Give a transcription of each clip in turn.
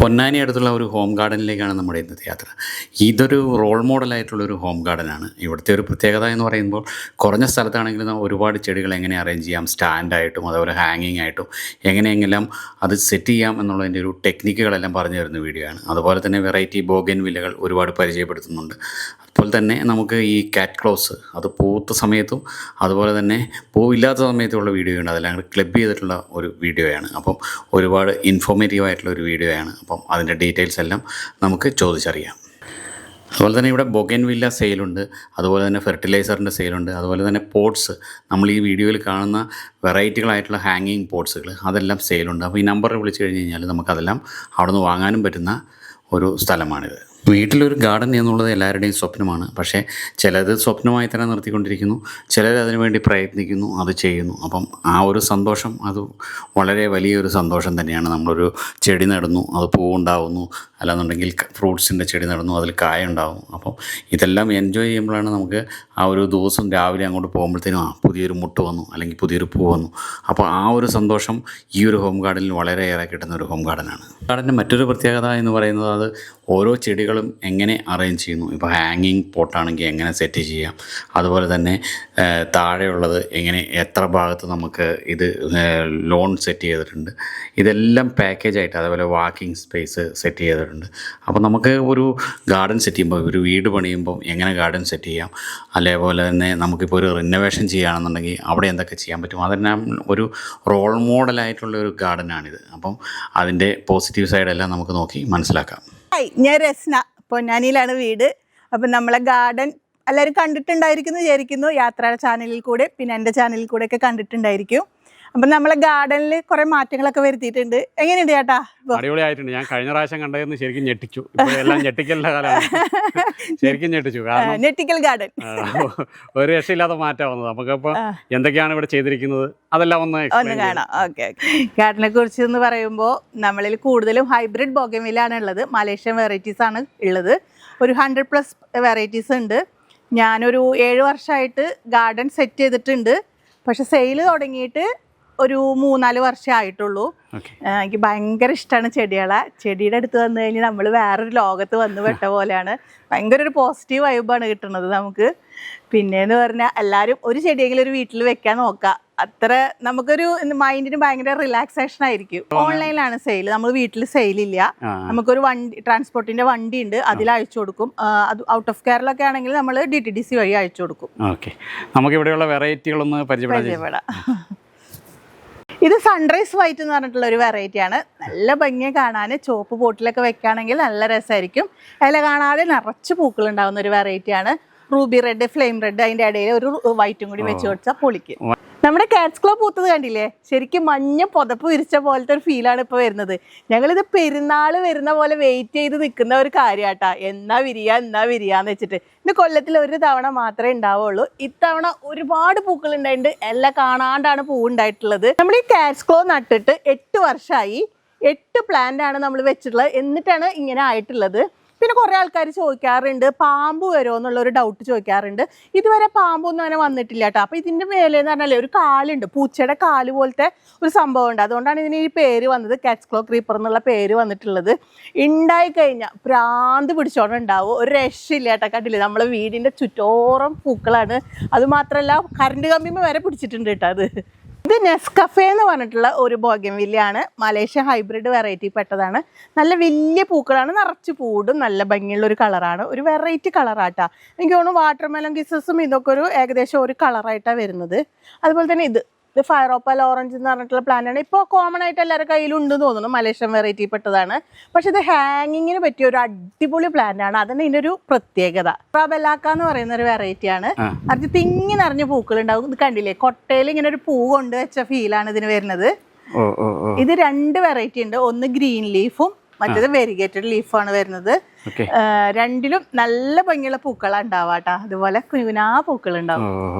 പൊന്നാനി അടുത്തുള്ള ഒരു ഹോം ഗാർഡനിലേക്കാണ് നമ്മുടെ ഇന്നത്തെ യാത്ര. ഇതൊരു റോൾ മോഡലായിട്ടുള്ളൊരു ഹോം ഗാർഡനാണ്. ഇവിടുത്തെ ഒരു പ്രത്യേകത എന്ന് പറയുമ്പോൾ കുറഞ്ഞ സ്ഥലത്താണെങ്കിലും നമുക്ക് ഒരുപാട് ചെടികൾ എങ്ങനെ അറേഞ്ച് ചെയ്യാം, സ്റ്റാൻഡായിട്ടും അതുപോലെ ഹാങ്ങിങ് ആയിട്ടും എങ്ങനെയെങ്കിലും അത് സെറ്റ് ചെയ്യാം എന്നുള്ളതിൻ്റെ ഒരു ടെക്നിക്കുകളെല്ലാം പറഞ്ഞു തരുന്ന വീഡിയോ ആണ്. അതുപോലെ തന്നെ വെറൈറ്റി ബോഗൻ വില്ലകൾ ഒരുപാട് പരിചയപ്പെടുത്തുന്നുണ്ട്. അതുപോലെ തന്നെ നമുക്ക് ഈ കാറ്റ് ക്ലോസ് അത് പൂത്ത സമയത്തും അതുപോലെ തന്നെ പൂവില്ലാത്ത സമയത്തുള്ള വീഡിയോ ഉണ്ട്. അതെല്ലാം ക്ലബ് ചെയ്തിട്ടുള്ള ഒരു വീഡിയോയാണ്. അപ്പം ഒരുപാട് ഇൻഫോർമേറ്റീവ് ആയിട്ടുള്ള ഒരു വീഡിയോയാണ്. അപ്പം അതിൻ്റെ ഡീറ്റെയിൽസ് എല്ലാം നമുക്ക് ചോദിച്ചറിയാം. അതുപോലെ തന്നെ ഇവിടെ ബൊഗൻവില്ല സെയിലുണ്ട്, അതുപോലെ തന്നെ ഫെർട്ടിലൈസറിൻ്റെ സെയിലുണ്ട്, അതുപോലെ തന്നെ പോട്ട്സ് നമ്മൾ ഈ വീഡിയോയിൽ കാണുന്ന വെറൈറ്റികളായിട്ടുള്ള ഹാങ്ങിങ് പോട്ട്സുകൾ അതെല്ലാം സെയിലുണ്ട്. അപ്പോൾ ഈ നമ്പറിൽ വിളിച്ചു കഴിഞ്ഞ് കഴിഞ്ഞാൽ നമുക്കതെല്ലാം അവിടെ നിന്ന് വാങ്ങാനും പറ്റുന്ന ഒരു സ്ഥലമാണിത്. വീട്ടിലൊരു ഗാർഡൻ എന്നുള്ളത് എല്ലാവരുടെയും സ്വപ്നമാണ്. പക്ഷേ ചിലത് സ്വപ്നമായി തന്നെ നിർത്തിക്കൊണ്ടിരിക്കുന്നു, ചിലർ അതിനുവേണ്ടി പ്രയത്നിക്കുന്നു, അത് ചെയ്യുന്നു. അപ്പം ആ ഒരു സന്തോഷം അത് വളരെ വലിയൊരു സന്തോഷം തന്നെയാണ്. നമ്മളൊരു ചെടി നടുന്നു, അത് പൂവുണ്ടാവുന്നു, അല്ലാന്നുണ്ടെങ്കിൽ ഫ്രൂട്ട്സിൻ്റെ ചെടി നടുന്നു, അതിൽ കായ ഉണ്ടാവും. അപ്പം ഇതെല്ലാം എൻജോയ് ചെയ്യുമ്പോഴാണ് നമുക്ക് ആ ഒരു ദിവസം രാവിലെ അങ്ങോട്ട് പോകുമ്പോഴത്തേനും പുതിയൊരു മുട്ട് വന്നു അല്ലെങ്കിൽ പുതിയൊരു പൂ വന്നു. അപ്പോൾ ആ ഒരു സന്തോഷം ഈ ഒരു ഹോം ഗാർഡനിൽ വളരെയേറെ കിട്ടുന്ന ഒരു ഹോം ഗാർഡനാണ്. ഗാർഡൻ്റെ മറ്റൊരു പ്രത്യേകത എന്ന് പറയുന്നത് അത് ഓരോ ചെടികളും എങ്ങനെ അറേഞ്ച് ചെയ്യുന്നു. ഇപ്പോൾ ഹാങ്ങിങ് പോട്ടാണെങ്കിൽ എങ്ങനെ സെറ്റ് ചെയ്യാം, അതുപോലെ തന്നെ താഴെയുള്ളത് എങ്ങനെ എത്ര ഭാഗത്ത് നമുക്ക് ഇത് ലോൺ സെറ്റ് ചെയ്തിട്ടുണ്ട്, ഇതെല്ലാം പാക്കേജായിട്ട്. അതുപോലെ വാക്കിംഗ് സ്പേസ് സെറ്റ് ചെയ്തിട്ടുണ്ട്. അപ്പോൾ നമുക്ക് ഒരു ഗാർഡൻ സെറ്റ് ചെയ്യുമ്പോൾ, ഒരു വീട് പണിയുമ്പം എങ്ങനെ ഗാർഡൻ സെറ്റ് ചെയ്യാം, അതേപോലെ തന്നെ നമുക്കിപ്പോൾ ഒരു റിനോവേഷൻ ചെയ്യുകയാണെന്നുണ്ടെങ്കിൽ അവിടെ എന്തൊക്കെ ചെയ്യാൻ പറ്റും, അതെല്ലാം ഒരു റോൾ മോഡലായിട്ടുള്ള ഒരു ഗാർഡനാണിത്. അപ്പം അതിൻ്റെ പോസിറ്റീവ് സൈഡെല്ലാം നമുക്ക് നോക്കി മനസ്സിലാക്കാം. ഹായ്, ഞാൻ രസ്ന, പൊന്നാനിയിലാണ് വീട്. അപ്പം നമ്മളെ ഗാർഡൻ എല്ലാവരും കണ്ടിട്ടുണ്ടായിരിക്കുന്നു വിചാരിക്കുന്നു. യാത്രാ ചാനലിൽ കൂടെ പിന്നെ എൻ്റെ ചാനലിൽ കൂടെ ഒക്കെ കണ്ടിട്ടുണ്ടായിരിക്കും. അപ്പം നമ്മളെ ഗാർഡനിൽ കുറെ മാറ്റങ്ങളൊക്കെ വരുത്തിയിട്ടുണ്ട്. എങ്ങനെയുണ്ട് ചേട്ടാ? അടിപൊളിയായിട്ടുണ്ട്. ഞാൻ കഴിഞ്ഞ പ്രാവശ്യം കണ്ടതെന്ന് ശരിക്കും ഞെട്ടിച്ചു. എല്ലാം ഞെട്ടിക്കലിന്റെ കാലമാണ്, ശരിക്കും ഞെട്ടിച്ചു. കാരണം ഞെട്ടിക്കൽ ഗാർഡൻ ഒരു രക്ഷയില്ലാത്ത മാറ്റം വന്നത്. നമുക്കപ്പോൾ എന്തൊക്കെയാണ് ഇവിടെ ചെയ്തിരിക്കുന്നത് അതെല്ലാം ഒന്ന് കാണാം. ഓക്കെ, ഗാർഡനെ കുറിച്ച് എന്ന് പറയുമ്പോൾ നമ്മളിൽ കൂടുതലും ഹൈബ്രിഡ് ബോഗൻവില്ലാണ് ഉള്ളത്. മലേഷ്യൻ വെറൈറ്റീസ് ആണ് ഉള്ളത്. ഒരു 100+ വെറൈറ്റീസ് ഉണ്ട്. ഞാനൊരു 7 വർഷമായിട്ട് ഗാർഡൻ സെറ്റ് ചെയ്തിട്ടുണ്ട്. പക്ഷെ സെയിൽ തുടങ്ങിയിട്ട് ഒരു 3-4 വർഷമേ ആയിട്ടുള്ളൂ. എനിക്ക് ഭയങ്കര ഇഷ്ടമാണ് ചെടികളെ. ചെടിയുടെ അടുത്ത് വന്നു കഴിഞ്ഞാൽ നമ്മൾ വേറൊരു ലോകത്ത് വന്ന് പെട്ട പോലെയാണ്. ഭയങ്കര ഒരു പോസിറ്റീവ് വൈബാണ് കിട്ടുന്നത് നമുക്ക്. പിന്നെയെന്ന് പറഞ്ഞാൽ എല്ലാവരും ഒരു ചെടിയെങ്കിലും ഒരു വീട്ടിൽ വെക്കാൻ നോക്കുക. അത്ര നമുക്കൊരു മൈൻഡിന് ഭയങ്കര റിലാക്സേഷൻ ആയിരിക്കും. ഓൺലൈനിലാണ് സെയിൽ, നമ്മൾ വീട്ടിൽ സെയിലില്ല. നമുക്കൊരു വണ്ടി, ട്രാൻസ്പോർട്ടിന്റെ വണ്ടി ഉണ്ട്, അതിൽ അയച്ചു കൊടുക്കും. അത് ഔട്ട് ഓഫ് കേരളൊക്കെ ആണെങ്കിൽ നമ്മൾ DTDC വഴി അയച്ചു കൊടുക്കും. ഓക്കെ, നമുക്ക് ഇവിടെയുള്ള വെറൈറ്റികളൊന്ന് പരിചയപ്പെടാം. ഇത് സൺറൈസ് വൈറ്റ് എന്ന് പറഞ്ഞിട്ടുള്ള ഒരു വെറൈറ്റിയാണ്. നല്ല ഭംഗിയെ കാണാൻ. ചുവപ്പ് പോട്ടിലൊക്കെ വെക്കുകയാണെങ്കിൽ നല്ല രസമായിരിക്കും. ഇല കാണാതെ നിറച്ച് പൂക്കൾ ഉണ്ടാകുന്ന ഒരു വെറൈറ്റിയാണ്. റൂബി റെഡ്, ഫ്ലെയിം റെഡ്, അതിൻ്റെ ഇടയിൽ ഒരു വൈറ്റും കൂടി വെച്ച് കൊടുത്താൽ പൊളിക്ക്. നമ്മുടെ കാറ്റ്സ് ക്ലോ പൂത്തത് കണ്ടില്ലേ? ശരിക്കും മഞ്ഞ പുതപ്പ് വിരിച്ച പോലത്തെ ഒരു ഫീലാണ് ഇപ്പോൾ വരുന്നത്. ഞങ്ങളിത് പെരുന്നാൾ വരുന്ന പോലെ വെയിറ്റ് ചെയ്ത് നിൽക്കുന്ന ഒരു കാര്യമാട്ടാ. എന്നാ വിരിയാന്ന് വെച്ചിട്ട്. ഇത് കൊല്ലത്തിൽ ഒരു തവണ മാത്രമേ ഉണ്ടാവുള്ളൂ. ഇത്തവണ ഒരുപാട് പൂക്കൾ ഉണ്ടായിട്ടുണ്ട്. എല്ലാം കാണാണ്ടാണ് പൂവുണ്ടായിട്ടുള്ളത്. നമ്മൾ ഈ കാറ്റ്സ് ക്ലോ നട്ടിട്ട് 8 വർഷമായി. 8 പ്ലാന്റ് ആണ് നമ്മൾ വെച്ചിട്ടുള്ളത്. എന്നിട്ടാണ് ഇങ്ങനെ ആയിട്ടുള്ളത്. പിന്നെ കുറേ ആൾക്കാർ ചോദിക്കാറുണ്ട് പാമ്പ് വരുമോ എന്നുള്ളൊരു ഡൗട്ട് ചോദിക്കാറുണ്ട്. ഇതുവരെ പാമ്പൊന്നും അങ്ങനെ വന്നിട്ടില്ല കേട്ടോ. അപ്പോൾ ഇതിൻ്റെ മേലെ എന്ന് പറഞ്ഞാൽ ഒരു കാലുണ്ട്, പൂച്ചയുടെ കാല് പോലത്തെ ഒരു സംഭവം ഉണ്ട്. അതുകൊണ്ടാണ് ഇതിന് ഈ പേര് വന്നത്, കാറ്റ്സ് ക്ലോ ക്രീപ്പർ എന്നുള്ള പേര് വന്നിട്ടുള്ളത്. ഉണ്ടായി കഴിഞ്ഞാൽ ഭ്രാന്ത് പിടിച്ചോണ്ട് ഉണ്ടാവും. ഒരു രക്ഷയില്ല കേട്ടോ. കണ്ടില്ലേ, നമ്മളെ വീടിൻ്റെ ചുറ്റോറം പൂക്കളാണ്. അതുമാത്രമല്ല കറണ്ട് കമ്പിമ്മ വരെ പിടിച്ചിട്ടുണ്ട് കേട്ടോ. ഇത് നെസ്കഫേ എന്ന് പറഞ്ഞിട്ടുള്ള ഒരു ബോഗൻവില്ലയാണ്. മലേഷ്യ ഹൈബ്രിഡ് വെറൈറ്റി പെട്ടതാണ്. നല്ല വലിയ പൂക്കളാണ്, നിറച്ച് പൂടും, നല്ല ഭംഗിയുള്ള ഒരു കളറാണ്. ഒരു വെറൈറ്റി കളറാട്ടാ. എനിക്ക് തോന്നുന്നു വാട്ടർമെലൺ കിസസും ഇതൊക്കെ ഒരു ഏകദേശം ഒരു കളറായിട്ടാണ് വരുന്നത്. അതുപോലെ തന്നെ ഇത് ഫയർ ഓപ്പൽ ഓറഞ്ച് എന്ന് പറഞ്ഞിട്ടുള്ള പ്ലാന്റാണ്. ഇപ്പോൾ കോമൺ ആയിട്ട് എല്ലാവരുടെ കയ്യിലും ഉണ്ടെന്ന് തോന്നുന്നു. മലേഷ്യൻ വെറൈറ്റി പെട്ടതാണ്. പക്ഷെ ഇത് ഹാങ്ങിങ്ങിന് പറ്റിയ ഒരു അടിപൊളി പ്ലാന്റ് ആണ്. അതന്നെ ഇതിൻ്റെ ഒരു പ്രത്യേകത. ബെല്ലാക്ക എന്ന് പറയുന്ന ഒരു വെറൈറ്റിയാണ്. അത് തിങ്ങി നിറഞ്ഞ പൂക്കൾ ഉണ്ടാവും. ഇത് കണ്ടില്ലേ, കൊട്ടയിൽ ഇങ്ങനെ ഒരു പൂ കൊണ്ട് വെച്ച ഫീലാണ് ഇതിന് വരുന്നത്. ഇത് 2 വെറൈറ്റി ഉണ്ട്. ഒന്ന് ഗ്രീൻ ലീഫും മറ്റേത് വെരിഗേറ്റഡ് ലീഫാണ് വരുന്നത്. രണ്ടിലും നല്ല ഭംഗിയുള്ള പൂക്കളാണ് ഉണ്ടാവാട്ടാ. അതുപോലെ കുനുകുനാ പൂക്കൾ ഉണ്ടാവും.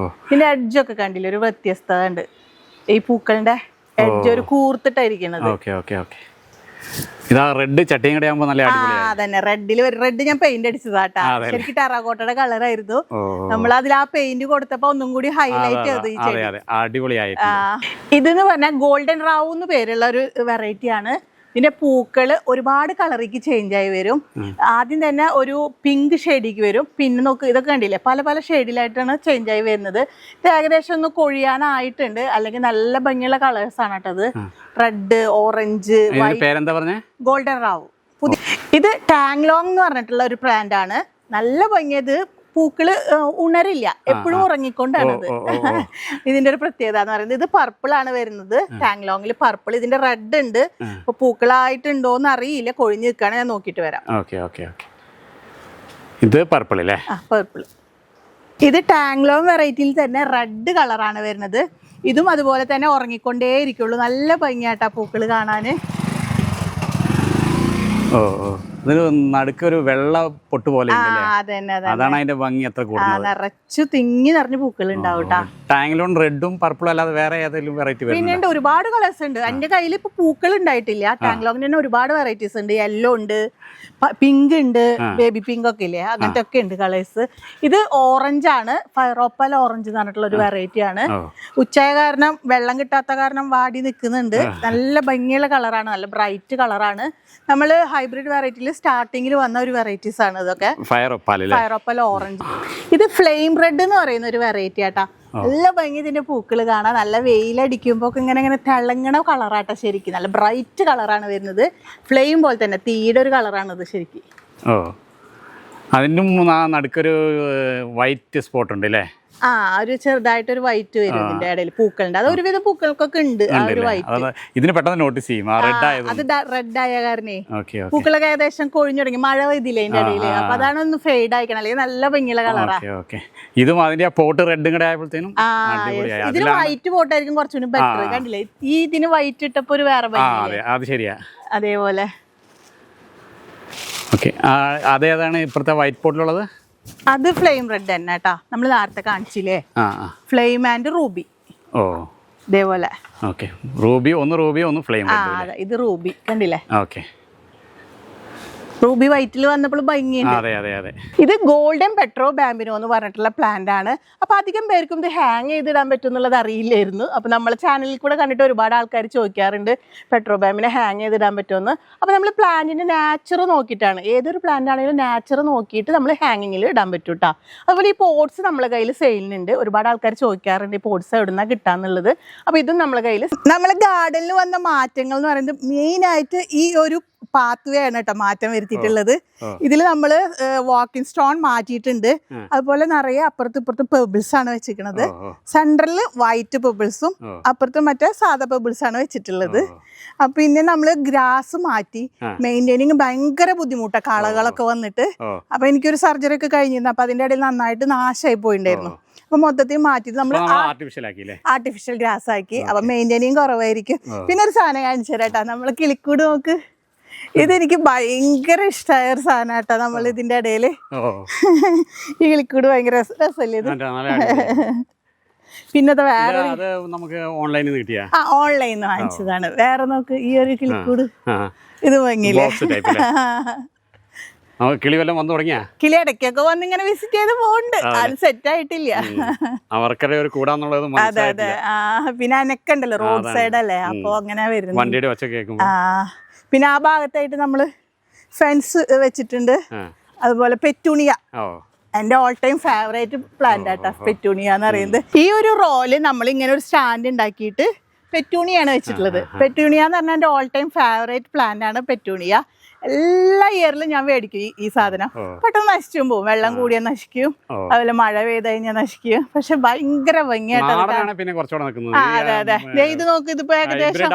പിന്നെ എഡ്ജൊക്കെ കണ്ടില്ലേ, ഒരു വ്യത്യസ്തത ഉണ്ട്. ഈ പൂക്കളുടെ എഡ്ജ് ഒരു കൂർത്തിട്ടായിരിക്കുന്നത്. ഇതാ റെഡ് ചട്ടിയും കൂടെ ആകുമ്പോൾ നല്ല അതന്നെ. റെഡ് ഞാൻ പെയിന്റ് അടിച്ചതാട്ടാ. ശരിക്കും ടെറാക്കോട്ടയുടെ കളറായിരുന്നു. നമ്മൾ അതിൽ ആ പെയിന്റ് കൊടുത്തപ്പോ ഒന്നും കൂടി ഹൈലൈറ്റ് ചെയ്തു. അടിപൊളിയായി. ഇതെന്ന് പറഞ്ഞാൽ ഗോൾഡൻ റാവു എന്ന് പേരുള്ള ഒരു വെറൈറ്റി ആണ്. ഇതിന്റെ പൂക്കൾ ഒരുപാട് കളറിക്ക് ചേഞ്ച് ആയി വരും. ആദ്യം തന്നെ ഒരു പിങ്ക് ഷെയ്ഡിലേക്ക് വരും, പിന്നെ നോക്ക് ഇതൊക്കെ കണ്ടില്ലേ പല പല ഷെയ്ഡിലായിട്ടാണ് ചേഞ്ച് ആയി വരുന്നത്. ഇത് ഏകദേശം ഒന്ന് കൊഴിയാനായിട്ടുണ്ട്, അല്ലെങ്കിൽ നല്ല ഭംഗിയുള്ള കളേഴ്സ് ആണ് കേട്ടത്. Red, orange, white, golden Rao. ഇത് ടാങ്ലോങ് എന്ന് പറഞ്ഞിട്ടുള്ള ഒരു പ്ലാന്റ് ആണ്. നല്ല ഭംഗിയത്, പൂക്കള് ഉണരില്ല, എപ്പോഴും ഉറങ്ങിക്കൊണ്ടാണത്. ഇതിന്റെ ഒരു പ്രത്യേകത എന്ന് പറയുന്നത് ഇത് പർപ്പിൾ ആണ് വരുന്നത്. ടാങ്ലോങ്ങിൽ പർപ്പിൾ, ഇതിന്റെ റെഡ് ഉണ്ട്. അപ്പൊ പൂക്കളായിട്ടുണ്ടോന്ന് അറിയില്ല, കൊഴിഞ്ഞു നിൽക്കുകയാണ്. ഞാൻ നോക്കിയിട്ട് വരാം. ഇത് പർപ്പിൾ അല്ലേ? പർപ്പിൾ. ഇത് ടാങ്ലോങ് വെറൈറ്റിയിൽ തന്നെ റെഡ് കളറാണ് വരുന്നത്. ഇതും അതുപോലെ തന്നെ ഉറങ്ങിക്കൊണ്ടേ ഇരിക്കുള്ളൂ. നല്ല ഭംഗിയായിട്ടാ പൂക്കള് കാണാന്. ഇതിന് നടുക്കൊരു വെള്ള പൊട്ട് പോലെ അതാണ് അതിന്റെ ഭംഗി അത്ര കൂടുതൽ. നിറച്ചു തിങ്ങി നിറഞ്ഞ പൂക്കൾ ഉണ്ടാവും. ടാങ്ലോൺ റെഡും പർപ്പിളും അല്ലാതെ വേറെ ഏതെങ്കിലും വെറൈറ്റി? പിന്നെ ഒരുപാട് കളേഴ്സ് ഉണ്ട്. എന്റെ കയ്യിൽ ഇപ്പൊ പൂക്കൾ ഉണ്ടായിട്ടില്ല. ടാങ്ലോങ്ങിന് തന്നെ ഒരുപാട് വെറൈറ്റീസ് ഉണ്ട്. യെല്ലോ ഉണ്ട്, പിങ്ക് ഉണ്ട്, ബേബി പിങ്ക് ഒക്കെ ഇല്ലേ, അങ്ങനത്തെ ഒക്കെ ഉണ്ട് കളേഴ്സ്. ഇത് ഓറഞ്ച് ആണ്, ഫയറോപ്പൽ ഓറഞ്ച് എന്ന് പറഞ്ഞിട്ടുള്ള ഒരു വെറൈറ്റി ആണ്. ഉച്ചയായ കാരണം വെള്ളം കിട്ടാത്ത കാരണം വാടി നിൽക്കുന്നുണ്ട്. നല്ല ഭംഗിയുള്ള കളറാണ്, നല്ല ബ്രൈറ്റ് കളറാണ്. നമ്മള് ഹൈബ്രിഡ് വെറൈറ്റിയിൽ സ്റ്റാർട്ടിങ്ങിൽ വന്ന ഒരു വെറൈറ്റീസ് ആണ് ഇതൊക്കെ. ഫയറോപ്പൽ ഓറഞ്ച്. ഇത് ഫ്ലെയിം റെഡ് എന്ന് പറയുന്ന ഒരു വെറൈറ്റി ആട്ടാ. നല്ല ഭംഗി ഇതിന്റെ പൂക്കൾ കാണാൻ. നല്ല വെയിലടിക്കുമ്പോ ഇങ്ങനെ ഇങ്ങനെ തിളങ്ങണ കളറാട്ടാ. ശരിക്കും നല്ല ബ്രൈറ്റ് കളറാണ് വരുന്നത്. ഫ്ലെയിം പോലെ തന്നെ തീയുടെ ഒരു കളറാണ് ഇത് ശരിക്കും. അതിന്റെ നടുക്കൊരു വൈറ്റ് സ്പോട്ട് ഉണ്ട് അല്ലേ? ഒരു ചെറുതായിട്ടൊരു വൈറ്റ് വരും ഇതിന്റെ ഇടയിൽ പൂക്കളുണ്ട്. അത് ഒരുവിധം പൂക്കൾക്കൊക്കെ ഉണ്ട് ആ ഒരു വൈറ്റ്. ഇതിന് പെട്ടെന്ന് നോട്ടീസ് ചെയ്യും അത് റെഡ് ആയ കാരണേ പൂക്കളൊക്കെ ഏകദേശം കൊഴിഞ്ഞു തുടങ്ങി. മഴ പെയ്തില്ലേ അതിന്റെ ഇടയിൽ, അപ്പൊ അതാണ് ഒന്ന് ഫെയ്ഡ് ആയിക്കണം, അല്ലെങ്കിൽ നല്ല ഭംഗിയുള്ള കളറാ. ഇതും അതിന്റെ പോട്ട് റെഡും കൂടെ ആയപ്പോഴത്തേനും ഇതിന് വൈറ്റ് പോട്ടായിരിക്കും കുറച്ചുകൂടി ബെറ്റർ. കണ്ടില്ലേ ഈ ഇതിന് വൈറ്റ് ഇട്ടപ്പോ ഒരു വേറെ ഭംഗി. അത് ശരിയാ. അതേപോലെ അതേതാണ് ഇപ്പഴത്തെ വൈറ്റ് പോട്ടിലുള്ളത്? അത് ഫ്ലെയിം റെഡ് തന്നെ കേട്ടാ. നമ്മൾ നേരത്തെ കാണിച്ചില്ലേ, ഫ്ലെയിം ആൻഡ് റൂബി. ഇതേപോലെ റൂബി ഒന്ന് ഫ്ലെയിം. ഇത് റൂബി കണ്ടില്ലേ? റൂബി വൈറ്റിൽ വന്നപ്പോൾ ഭംഗിയുണ്ട്. ഇത് ഗോൾഡൻ പെട്രോ ബാമ്പിനോ എന്ന് പറഞ്ഞിട്ടുള്ള പ്ലാന്റ് ആണ്. അപ്പൊ അധികം പേർക്കും ഇത് ഹാങ് ചെയ്തിടാൻ പറ്റും എന്നുള്ളത് അറിയില്ലായിരുന്നു. അപ്പൊ നമ്മളെ ചാനലിൽ കൂടെ കണ്ടിട്ട് ഒരുപാട് ആൾക്കാർ ചോദിക്കാറുണ്ട് പെട്രോ ബാമ്പിനെ ഹാങ് ചെയ്തിടാൻ പറ്റുമെന്ന്. അപ്പൊ നമ്മൾ പ്ലാന്റിന്റെ നാച്ചർ നോക്കിയിട്ടാണ്, ഏതൊരു പ്ലാന്റ് ആണെങ്കിലും നാച്ചർ നോക്കിയിട്ട് നമ്മൾ ഹാങ്ങിങ്ങിൽ ഇടാൻ പറ്റും കേട്ടോ. അതുപോലെ ഈ പോട്ട്സ് നമ്മളെ കയ്യിൽ സെയിലിനുണ്ട്. ഒരുപാട് ആൾക്കാർ ചോദിക്കാറുണ്ട് ഈ പോട്ട്സ് എവിടുന്നാ കിട്ടാന്നുള്ളത്. അപ്പൊ ഇതും നമ്മളെ കയ്യിൽ. നമ്മളെ ഗാർഡനിൽ വന്ന മാറ്റങ്ങൾ എന്ന് പറയുന്നത് മെയിനായിട്ട് ഈ ഒരു പാത്ത് വേ ആണ് കേട്ടോ മാറ്റം വരുത്തിയിട്ടുള്ളത്. ഇതിൽ നമ്മള് വാക്കിംഗ് സ്റ്റോൺ മാറ്റിയിട്ടുണ്ട്. അതുപോലെ നിറയെ അപ്പുറത്തും ഇപ്പുറത്തും പെബിൾസ് ആണ് വെച്ചിരിക്കുന്നത്. സെൻട്രലിൽ വൈറ്റ് പെബിൾസും അപ്പുറത്തും മറ്റേ സാധാ പെബിൾസ് ആണ് വെച്ചിട്ടുള്ളത്. പിന്നെ നമ്മള് ഗ്രാസ് മാറ്റി. മെയിൻറ്റെയിനിങ് ഭയങ്കര ബുദ്ധിമുട്ടാണ്, കളകളൊക്കെ വന്നിട്ട്. അപ്പൊ എനിക്കൊരു സർജറി ഒക്കെ കഴിഞ്ഞിരുന്നു. അപ്പൊ അതിന്റെ ഇടയിൽ നന്നായിട്ട് നാശമായി പോയിട്ടുണ്ടായിരുന്നു. അപ്പൊ മൊത്തത്തിൽ മാറ്റിട്ട് നമ്മൾ ആർട്ടിഫിഷ്യൽ ഗ്രാസ് ആക്കി. അപ്പൊ മെയിൻറ്റെയിനിങ് കുറവായിരിക്കും. പിന്നെ ഒരു സാധനം കാണിച്ചു തരാട്ടാ, നമ്മള് കിളിക്കൂട് നോക്ക്. ഇതെനിക്ക് ഭയങ്കര ഇഷ്ടമായ ഒരു സാധനം കേട്ടോ. നമ്മൾ ഇതിന്റെ ഇടയില് ഈ കിളിക്കൂട് ഭയങ്കര രസമല്ലേ ഇത്. പിന്നെ വേറെ ഓൺലൈനിൽ വാങ്ങിച്ചതാണ്. വേറെ നോക്ക്, ഈ ഒരു കിളിക്കൂട് ഇത് ഭംഗിയില്ലേ? കിളി ഇടയ്ക്കൊക്കെ വന്ന് ഇങ്ങനെ വിസിറ്റ് ചെയ്ത് പോകുന്നുണ്ട്. അത് സെറ്റ് ആയിട്ടില്ല. അതെ അതെ. പിന്നെ അനക്കുണ്ടല്ലോ, റോഡ് സൈഡ് അല്ലേ, അപ്പൊ അങ്ങനെ വരുന്നു. പിന്നെ ആ ഭാഗത്തായിട്ട് നമ്മള് ഫെൻസ് വെച്ചിട്ടുണ്ട്. അതുപോലെ പെറ്റൂണിയ, എന്റെ ഓൾ ടൈം ഫേവറേറ്റ് പ്ലാന്റ് ആട്ടാ പെറ്റൂണിയ എന്ന് പറയുന്നത്. ഈ ഒരു റോല് നമ്മൾ ഇങ്ങനെ ഒരു സ്റ്റാൻഡ് ഉണ്ടാക്കിയിട്ട് പെറ്റൂണിയാണ് വെച്ചിട്ടുള്ളത്. പെറ്റൂണിയ എന്ന് പറഞ്ഞാൽ എന്റെ ഓൾ ടൈം ഫേവറേറ്റ് പ്ലാന്റ് ആണ് പെറ്റൂണിയ. എല്ലാ ഇയറിലും ഞാൻ മേടിക്കും ഈ സാധനം. പെട്ടെന്ന് നശിച്ചും പോവും, വെള്ളം കൂടിയാൽ നശിക്കും, അതുപോലെ മഴ പെയ്ത് കഴിഞ്ഞാൽ നശിക്കും. പക്ഷെ ഭയങ്കര ഭംഗിയായിട്ട്. അതെ അതെ. ഇത് നോക്ക്, ഇതിപ്പോ ഏകദേശം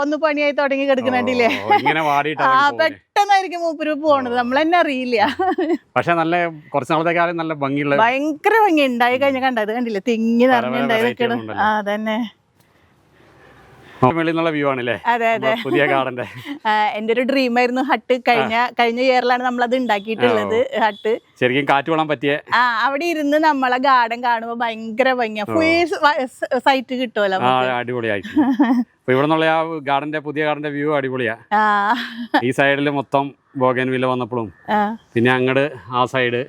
ഒന്ന് പണിയായി തുടങ്ങി കിടക്കുന്നുണ്ടില്ലേ? പെട്ടെന്നായിരിക്കും മൂപ്പര് പോണത്, നമ്മൾ തന്നെ അറിയില്ല. പക്ഷെ നല്ല കുറച്ച് നാളത്തെ കാലം നല്ല ഭംഗിയുള്ള ഭയങ്കര ഭംഗി ഉണ്ടായി കഴിഞ്ഞാൽ കണ്ടത് കണ്ടില്ലേ, തിങ്ങി നിറഞ്ഞുണ്ടായി. അതന്നെ വ്യൂ ആണല്ലേ? അതെ അതെ. പുതിയ ഗാർഡന്റെ എന്റെ ഒരു ഡ്രീം ആയിരുന്നു ഹട്ട്. കഴിഞ്ഞ ഇയറിലാണ് നമ്മൾ അത് ഉണ്ടാക്കിയിട്ടുള്ളത്. ഹട്ട് ശരിക്കും കാറ്റ് കൊള്ളാൻ പറ്റിയ. അവിടെ ഇരുന്ന് നമ്മളെ ഗാർഡൻ കാണുമ്പോ ഭയങ്കര ഭംഗിയാ. ഫുൾ സൈറ്റ് കിട്ടുമല്ലോ. അടിപൊളിയായിട്ട്. ഇവിടെ നിന്നുള്ള ആ ഗാർഡന്റെ പുതിയ ഗാർഡന്റെ വ്യൂ അടിപൊളിയാ. ഈ സൈഡില് മൊത്തം ബോഗൻവില്ല വന്നപ്പോഴും പിന്നെ അങ്ങട് ആ സൈഡ്.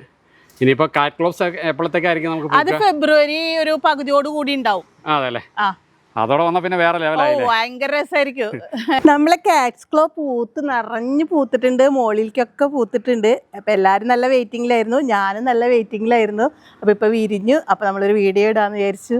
ഇനിയിപ്പോ കാറ്റ് ക്ലോപ്സ് എപ്പോഴത്തേക്കായിരിക്കും നമുക്ക്? അത് ഫെബ്രുവരി ഒരു പകുതിയോട് കൂടി ഉണ്ടാവും. അതല്ലേ? അതോടെ വന്ന പിന്നെ വേറെ ഓ ലെവലായില്ലേ. ഭയങ്കര രസമായിരിക്കും. നമ്മളെ കാറ്റ്സ് ക്ലോ നിറഞ്ഞു പൂത്തിട്ടുണ്ട്, മോളിലേക്കൊക്കെ പൂത്തിട്ടുണ്ട്. അപ്പൊ എല്ലാരും നല്ല വെയിറ്റിംഗിലായിരുന്നു, ഞാനും നല്ല വെയിറ്റിംഗിലായിരുന്നു. അപ്പൊ ഇപ്പൊ വിരിഞ്ഞു. അപ്പൊ നമ്മളൊരു വീഡിയോ ഇടാന്ന് വിചാരിച്ചു.